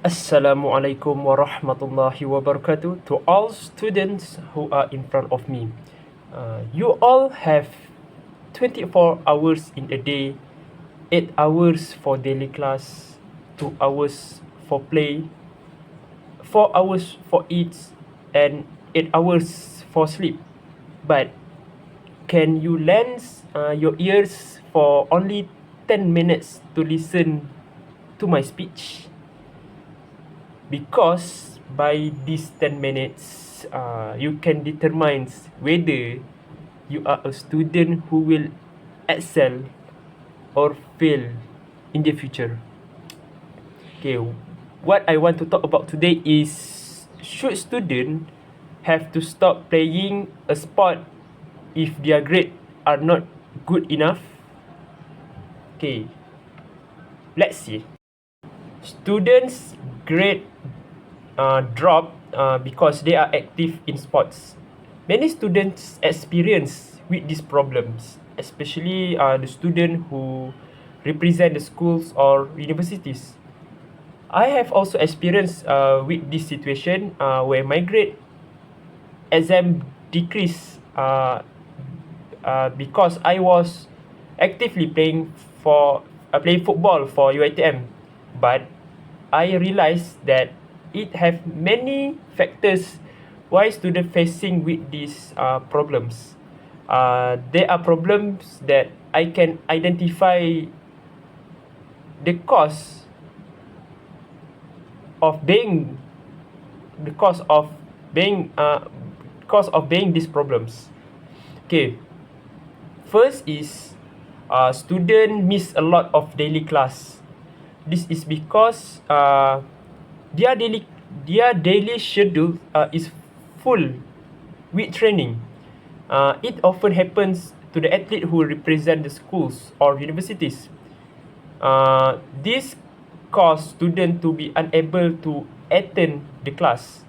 Assalamualaikum warahmatullahi wabarakatuh to all students who are in front of me. You all have 24 hours in a day, 8 hours for daily class, 2 hours for play, 4 hours for eat, and 8 hours for sleep. But can you lend your ears for only 10 minutes to listen to my speech? Because by these 10 minutes, you can determine whether you are a student who will excel or fail in the future. Okay, what I want to talk about today is, should students have to stop playing a sport if their grades are not good enough? Okay, let's see. Students' grade drop because they are active in sports. Many students experience with these problems, especially the student who represent the schools or universities. I have also experienced with this situation where my grade exam decreased because I was actively playing football for UiTM, but I realized that it have many factors why student facing with these problems. There are problems that I can identify the cause of being the cause of being these problems. Okay, first is student miss a lot of daily class. This is because their daily schedule is full with training. It often happens to the athlete who represent the schools or universities. This cause student to be unable to attend the class.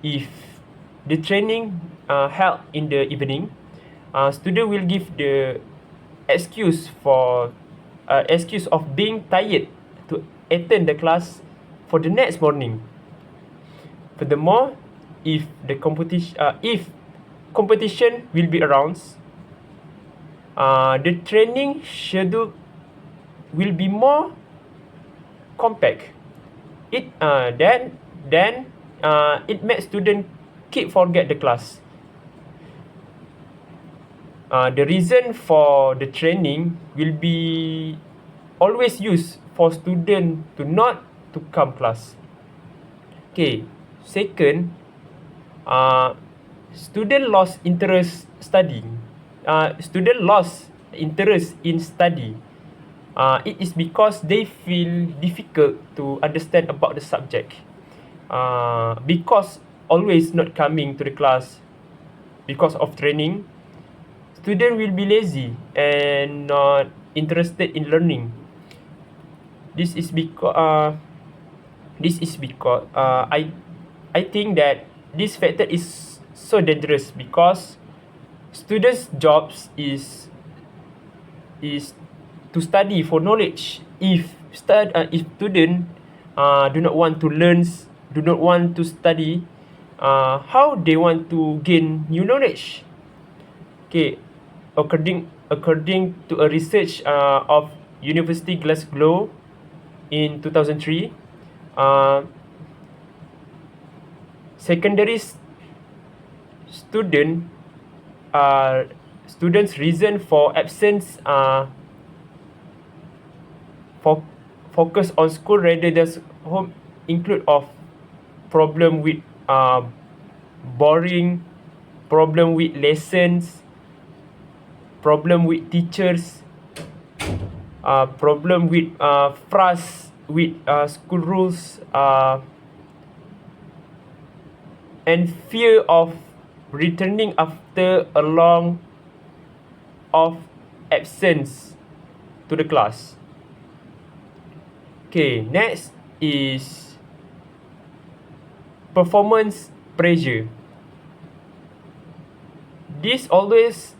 If the training held in the evening, student will give the excuse of being tired to attend the class for the next morning. Furthermore, if competition will be around, the training schedule will be more compact. It it makes student keep forget the class. The reason for the training will be always used for student to not to come class. Okay, second, student lost interest studying. Student lost interest in study. It is because they feel difficult to understand about the subject. Because always not coming to the class because of training, student will be lazy and not interested in learning. This is because I think that this factor is so dangerous because students' jobs is to study for knowledge. If student do not want to learn, do not want to study, how they want to gain new knowledge? Okay, according to a research of University Glasgow in 2003, secondary students' reason for absence focus on school rather than home include of problem with boring, problem with lessons, problem with teachers, problem with frust with school rules, and fear of returning after a long of absence to the class. Okay, next is performance pressure. This always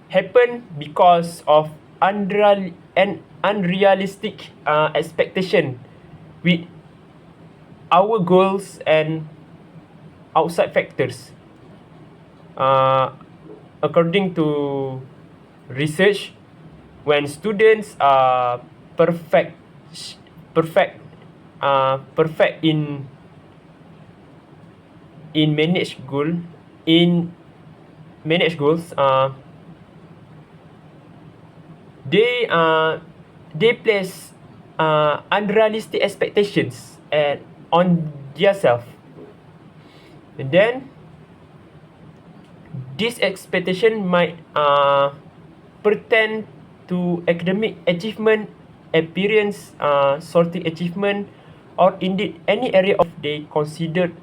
happen because of unrealistic expectation with our goals and outside factors. According to research, when students are perfect perfect in manage goals, they place unrealistic expectations on themselves, and then this expectation might pertain to academic achievement, appearance, sorting achievement, or indeed any area of they considered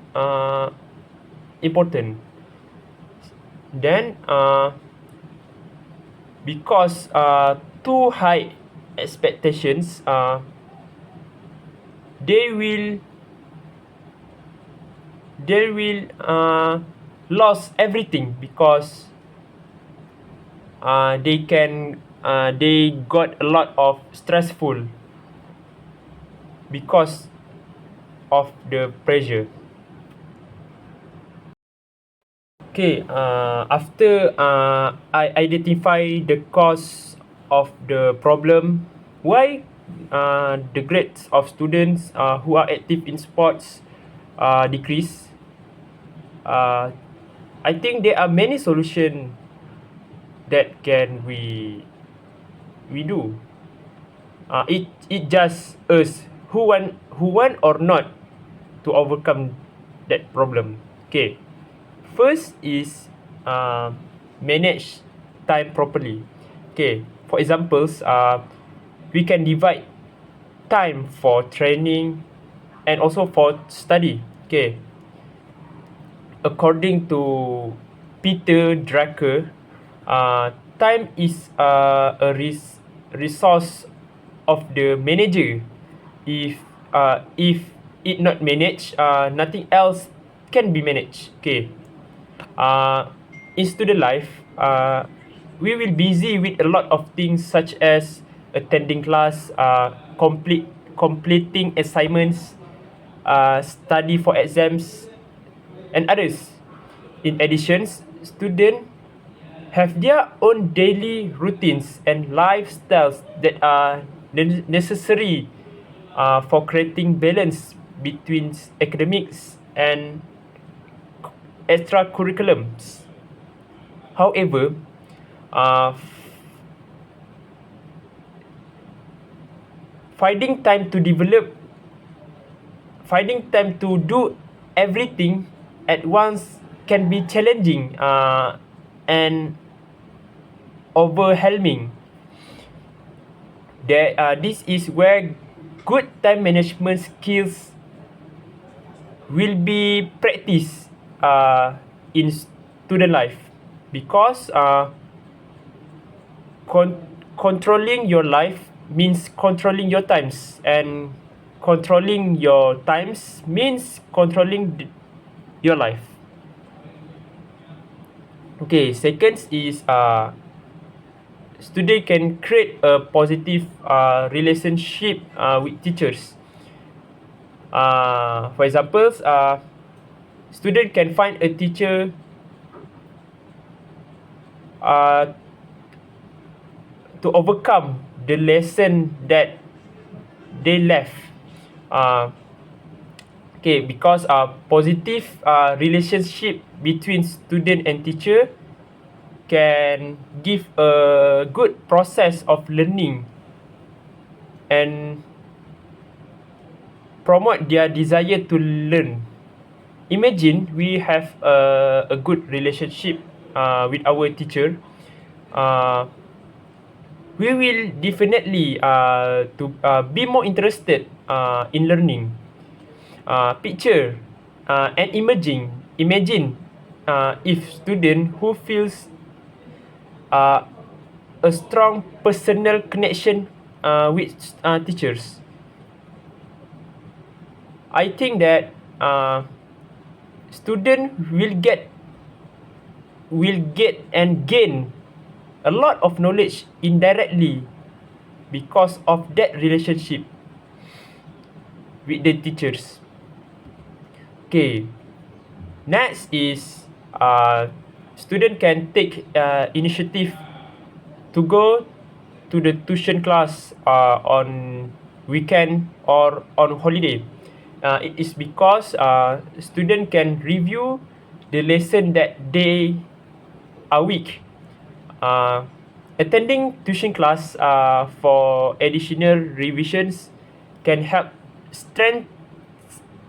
important. Then because too high expectations, they will lose everything, because they got a lot of stressful because of the pressure. Okay, after I identify the cause of the problem, why the grades of students who are active in sports decrease. I think there are many solutions that can we do. It just us who want or not to overcome that problem. Okay, first is manage time properly. Okay, for examples, we can divide time for training and also for study. Okay, according to Peter Drucker, time is a resource of the manager. If it not managed, nothing else can be managed. Okay, in student life, we will busy with a lot of things, such as attending class, completing assignments, study for exams, and others. In addition, students have their own daily routines and lifestyles that are necessary for creating balance between academics and extracurriculums. However, finding time to do everything at once can be challenging and overwhelming. This is where good time management skills will be practiced in student life, because controlling your life means controlling your times, and controlling your times means controlling your life. Okay, second is student can create a positive relationship with teachers. For example, student can find a teacher to overcome the lesson that they left. Okay, because positive relationship between student and teacher can give a good process of learning and promote their desire to learn. Imagine we have a good relationship with our teacher. We will definitely to be more interested in learning. Picture and imagine if student who feels a strong personal connection with teachers. I think that student will get and gain a lot of knowledge indirectly because of that relationship with the teachers. Okay, next is student can take initiative to go to the tuition class on weekend or on holiday. It is because student can review the lesson that they are weak. Attending tuition class for additional revisions can help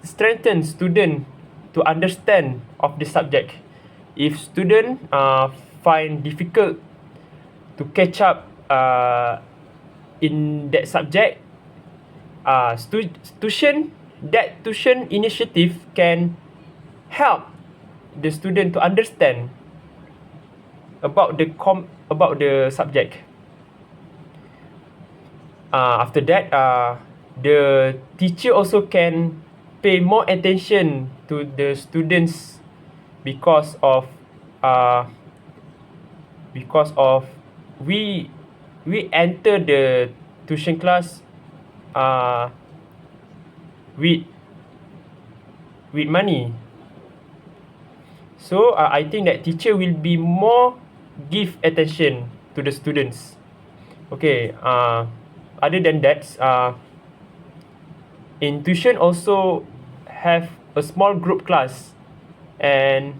strengthen student to understand of the subject. If student find difficult to catch up in that subject, tuition initiative can help the student to understand about the subject. After that, the teacher also can pay more attention to the students because of we enter the tuition class with money. So I think that teacher will be more give attention to the students. Okay, other than that, in tuition also have a small group class, and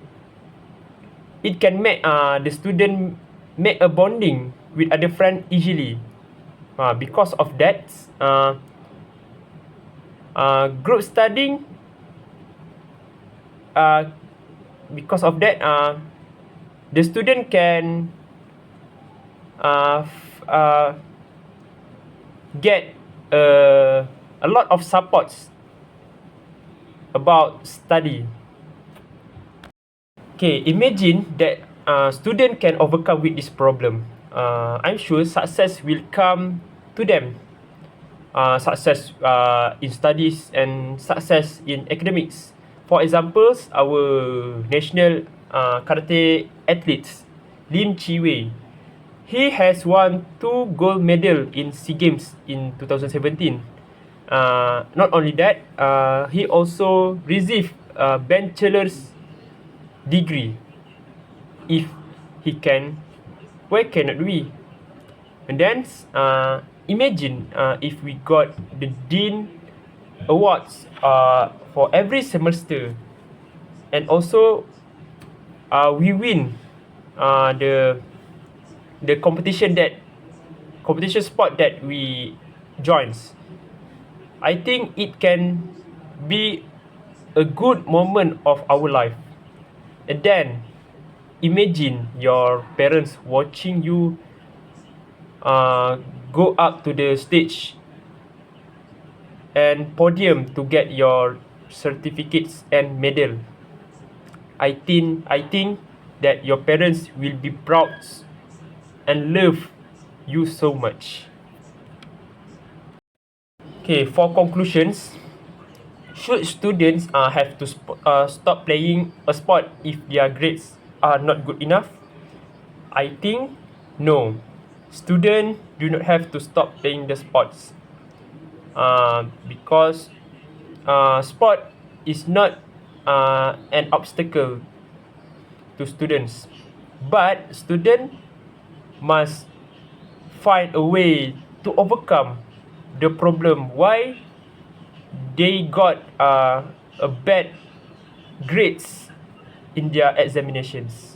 it can make the student make a bonding with other friend easily. Because of that, group studying, because of that, the student can get a lot of supports about study. Okay, imagine that student can overcome with this problem. I'm sure success will come to them. Success in studies and success in academics. For examples, our national karate athletes, Lim Chi Wei, he has won 2 gold medal in SEA Games in 2017. Not only that, he also received a bachelor's degree. If he can, why cannot we? And then imagine if we got the Dean Awards for every semester, and also we win the competition sport that we joins. I think it can be a good moment of our life. And then imagine your parents watching you go up to the stage and podium to get your certificates and medal. I think that your parents will be proud and love you so much. Okay, for conclusions, should students have to stop playing a sport if their grades are not good enough? I think no. Students do not have to stop playing the sports because sport is not an obstacle to students, but students must find a way to overcome the problem why they got a bad grades in their examinations.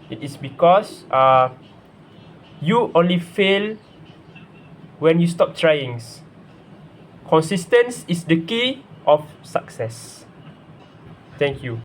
It is because you only fail when you stop trying. Consistency is the key of success. Thank you.